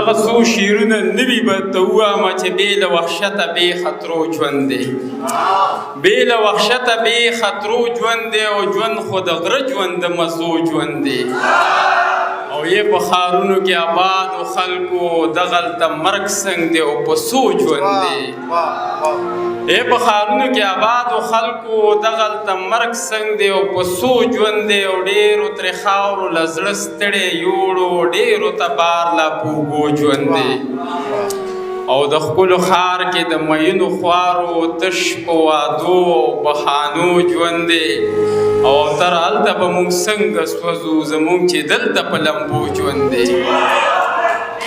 دغه څو شعرونه نوي به ته ووایم چې بې له وحشته بې خطرو ژوند دی بې له وحشته بې خطرو ژوند دی او ژوند خو د غره ژوند د مزو ژوند دی او یې په ښارونو کې آبادو خلکو دغلته مرګ څنګ دی او په څو ژوند دی په ښارونو کې آبادو خلکو دغلته مرګ څنګ دی او په څو ژوند دی او ډېرو ترې خاورو له زړه ستړی یوړو ډېرو ته بار لا په اوږو ژوند دی او د ښکلو ښار کې د مینو خوارو تش په وعدو او بهانو ژوند دی او تر هلته به موږ څنګه سوځو زموږ چې دلته په لمبو ژوند دی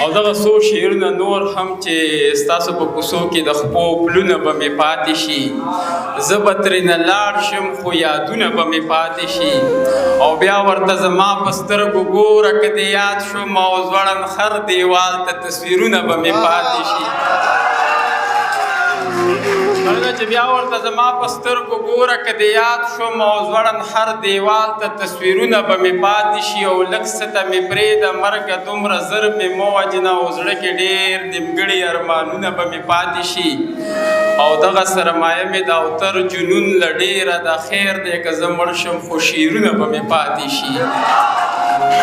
او دغه څو شعرونه نور هم چې ستاسو په کوڅو کې د خپو پلونه به مې پاتې شي زه به ترېنه لاړ شم خو یادونه به مې پاتې شي او بیا ورته زما په سترګو ګوره که دې یاد شوم او ځوړند خر دیوال ته تصویرونه به مې پاتې شي چې بیا ورته زما په سترګو ګوره که دې یاد شوم او ځوړند هر دیوال ته تصویرونه به مې پاتې شي او لږ څه ته مې پرېږده مرګه دومره زر مې مه وجنه او زړه کې ډېر نیمګړي ارمانونه به مې پاتې شي او دغه سرمایه مې د اوتر جنون له ډېره د خیر دی که زه مړ شم خو شعرونه به مې پاتې شي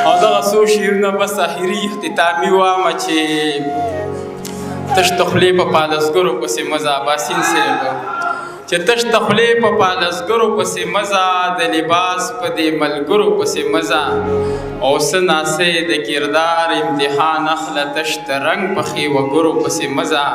او دغه څو شعرونه بس اخري اختتامي وایم چې تش د خولې په پالسګرو پسې مزه باسین صاحب چې تش د خولې په پالسګرو پسې مزه د لباس په دې ملګرو پسې مزه او څه ناسې د کردار امتحان اخله تش د رنګ پخې وګرو پسې مزه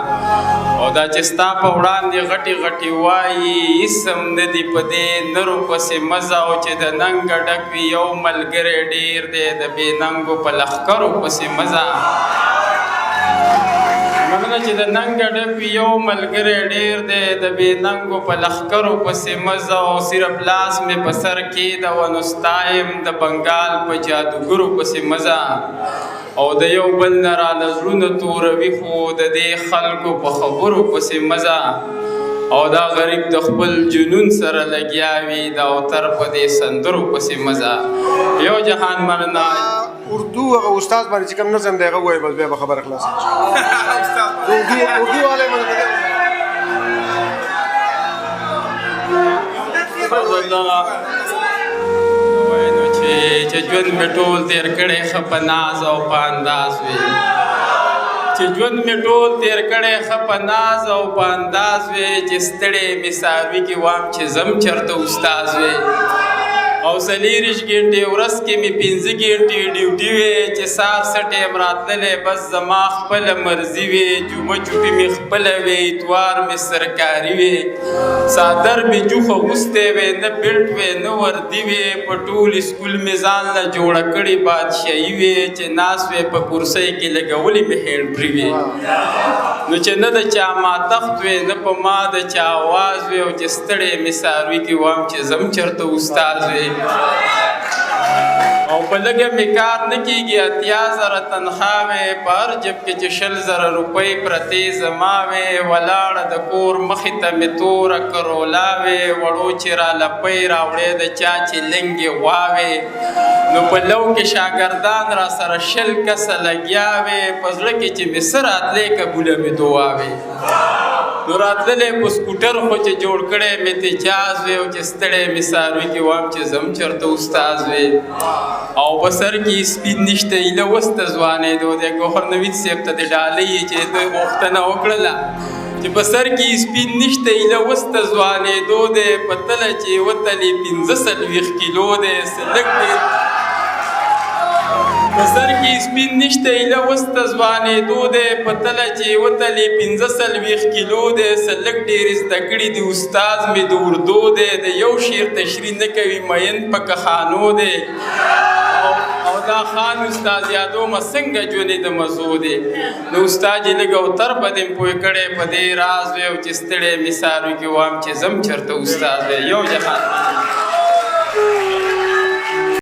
او دا چې ستا په وړاندې غټې غټې وایي اسم نه دي په دې نرو پسې مزه او چې د ننګه ډک وي یو ملګری ډېر دی د بې ننګو په لښکرو پسې مزه مګنه چې د ننګه ډک وي یو ملګری ډېر دی د بې ننګو په لښکرو پسې مزه او صرف لاس مې په سر کېده و نو ستا یم د بنګال په جادوګرو پسې مزه او د یو بل نه راله زړونه توروي خو د دې خلکو په خبرو پسې مزه او دا غریب د خپل جنون سره لګیا وي د اوتر په دې سندرو پسې مزه یو جهان مرنا اردو هغه استاد باندې چې کوم نظم دی هغه ووایي بس بیا به خبره خلاصه شي اردو والی چې ژوند مې ټول تېر کړی ښه په ناز او په انداز وي چې ژوند مې ټول تېر کړی ښه په ناز او په انداز وي چې ستړی مې ساروي کې وام چې زم چېرته استاز وي او څلېرویشت ګنټې ورځ کې مې 5 ګنټې ډیوټي وې چې سهار څه ټایم راتللی بس زما خپله مرضي وې جمعه چوټي مې خپله وې اتوار مې سرکاري وې څادر مې جوخ اغوستی وې نه بیلټ وې نه وردي وې په ټول اسکول مې ځان له جوړه کړې بادشاهي وې چې ناست وې په کرسۍ کې لګولې مې هینډري وې نو چې نه د چا ماتخت وې نه په ما د چا آواز وې او چې ستړی مې څاروي کې وام چې زم چېرته استاد وې او په لږه مې کار نه کېږي 80,000 تنخوا وې په هر جب کې چې 20,000 روپۍ پرتې زما وې ولاړه د کور مخې ته مې توره کرولا وې وړو چې رالپۍ راوړې د چا چې لنګې غوا وې نو په لو کې شاګردان را سره 20 کسه لګیا وې په زړه کې چې مې څه راتلی قبوله مې دعا وې نو راتللی په سکوټر خو چې جوړ کړی مې تجاز وې او چې ستړی مې څاروي کې وام چې زم چېرته استاز وې او په سر کې سپین نشته ایله وسته ځوانېدو دی ګوهر نوید صاحب ته د ډالۍ چې دوی غوښتنه وکړله چې په سر کې سپین نشته ایله وسته ځوانېدو دی په تله چې وتلې 45 کیلو دی سلک دی په سر کې سپین نشته ایله وسته ځوانېدو دی په تله چې وتلې 45 کیلو دی سلک ډېر زده کړي دي استاد مې د اردو دی د یو شعر تشریح نه کوي مین په کخانو دی او دا خان استاد یادو ما څنګه ژوندې د مزو دی نو استاد یې لږ اوتر به دې پوه کړی په دې راز وی او چې ستړی مې څاروي کې وام چې زم چېرته استاد دی یو جهان